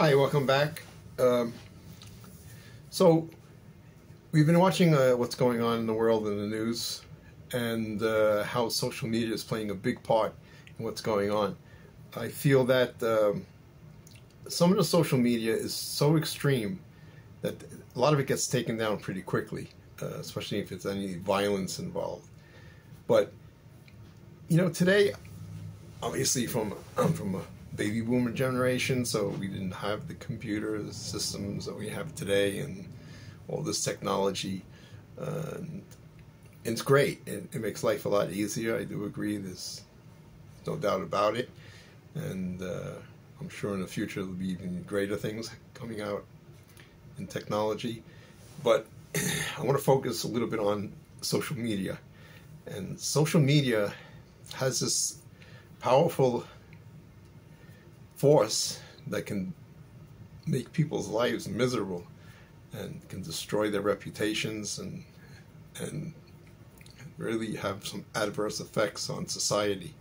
Hi, welcome back. Um, so we've been watching what's going on in the world in the news, and how social media is playing a big part in what's going on. I feel that some of the social media is so extreme that a lot of it gets taken down pretty quickly, especially if it's any violence involved. But today, obviously, I'm from a baby boomer generation, so we didn't have the computer systems that we have today and all this technology. And it's great. It makes life a lot easier. I do agree. There's no doubt about it. And I'm sure in the future there'll be even greater things coming out in technology. But I want to focus a little bit on social media. And social media has this powerful force that can make people's lives miserable and can destroy their reputations and really have some adverse effects on society.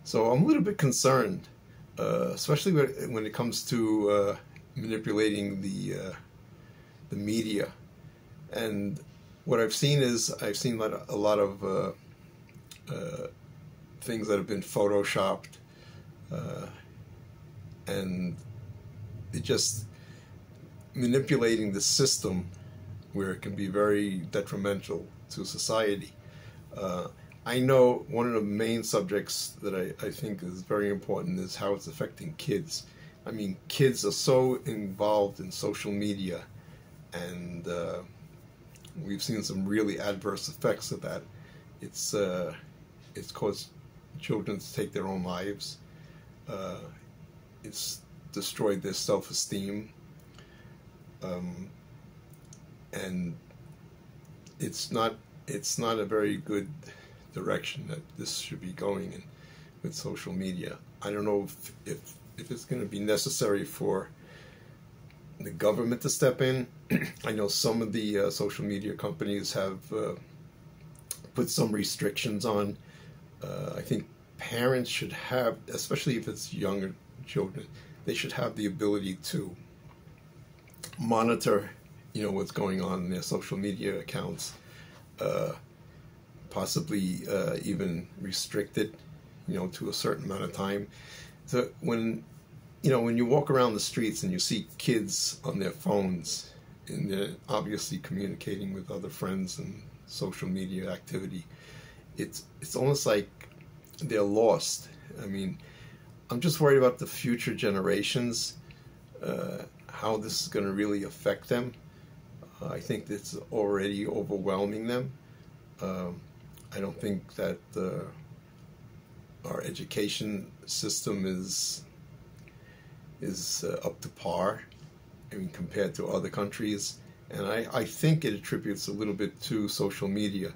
So I'm a little bit concerned, especially when it comes to manipulating the media. And what I've seen is a lot of things that have been photoshopped, and it just manipulating the system where it can be very detrimental to society. I know one of the main subjects that I think is very important is how it's affecting kids. I mean, kids are so involved in social media, and we've seen some really adverse effects of that. It's caused children to take their own lives. It's destroyed their self-esteem, and it's not a very good direction that this should be going in with social media. I don't know if it's going to be necessary for the government to step in. I know some of the social media companies have put some restrictions on. I think parents should have, especially if it's younger children, they should have the ability to monitor, what's going on in their social media accounts, possibly even restrict it, to a certain amount of time. So when you walk around the streets and you see kids on their phones and they're obviously communicating with other friends and social media activity, it's almost like they're lost. I mean, I'm just worried about the future generations, how this is going to really affect them. I think it's already overwhelming them. I don't think that our education system is up to par, I mean, compared to other countries. And I think it attributes a little bit to social media.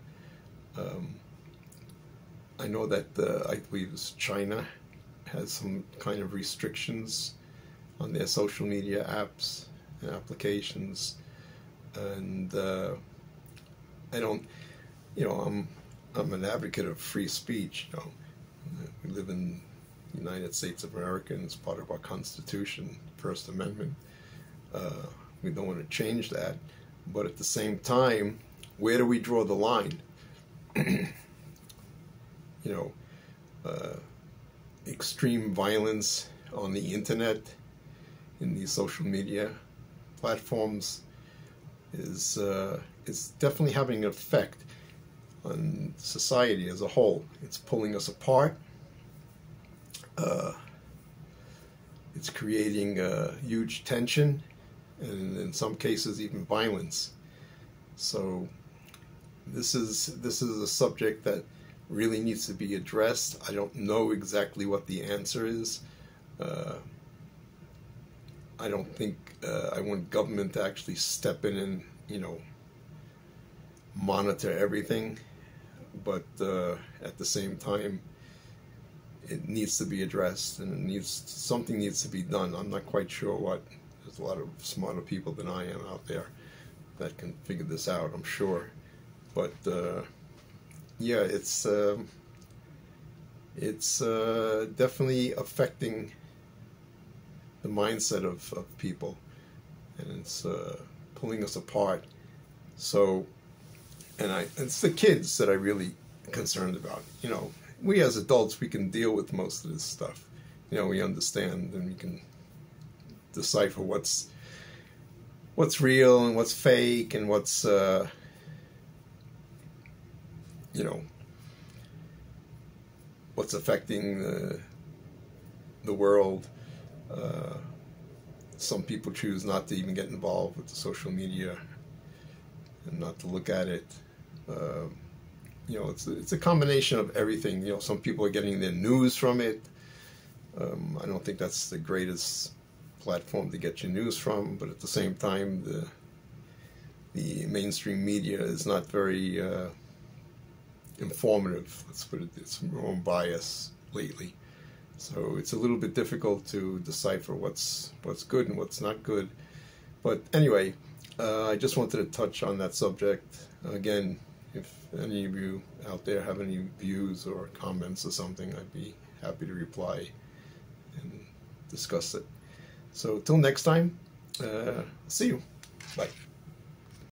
I know that I believe it's China has some kind of restrictions on their social media apps and applications, and I don't, I'm an advocate of free speech. We live in the United States of America, and it's part of our Constitution, First Amendment. We don't want to change that, but at the same time, where do we draw the line? Extreme violence on the internet, in these social media platforms, is definitely having an effect on society as a whole. It's pulling us apart. It's creating huge tension, and in some cases even violence. So this is a subject that really needs to be addressed. I don't know exactly what the answer is. I don't think I want government to actually step in and monitor everything, but at the same time, it needs to be addressed, and something needs to be done. I'm not quite sure what. There's a lot of smarter people than I am out there that can figure this out, I'm sure. But yeah, it's definitely affecting the mindset of people, and it's pulling us apart. So, it's the kids that I really concerned about. You know, we as adults, we can deal with most of this stuff. You know, we understand and we can decipher what's real and what's fake and what's you know, what's affecting the world. Some people choose not to even get involved with the social media and not to look at it. You know, it's a combination of everything. You know, some people are getting their news from it. I don't think that's the greatest platform to get your news from, but at the same time, the mainstream media is not very informative. Let's put it, it's more biased lately. So it's a little bit difficult to decipher what's good and what's not good. But anyway, I just wanted to touch on that subject. Again, if any of you out there have any views or comments or something, I'd be happy to reply and discuss it. So till next time, see you. Bye.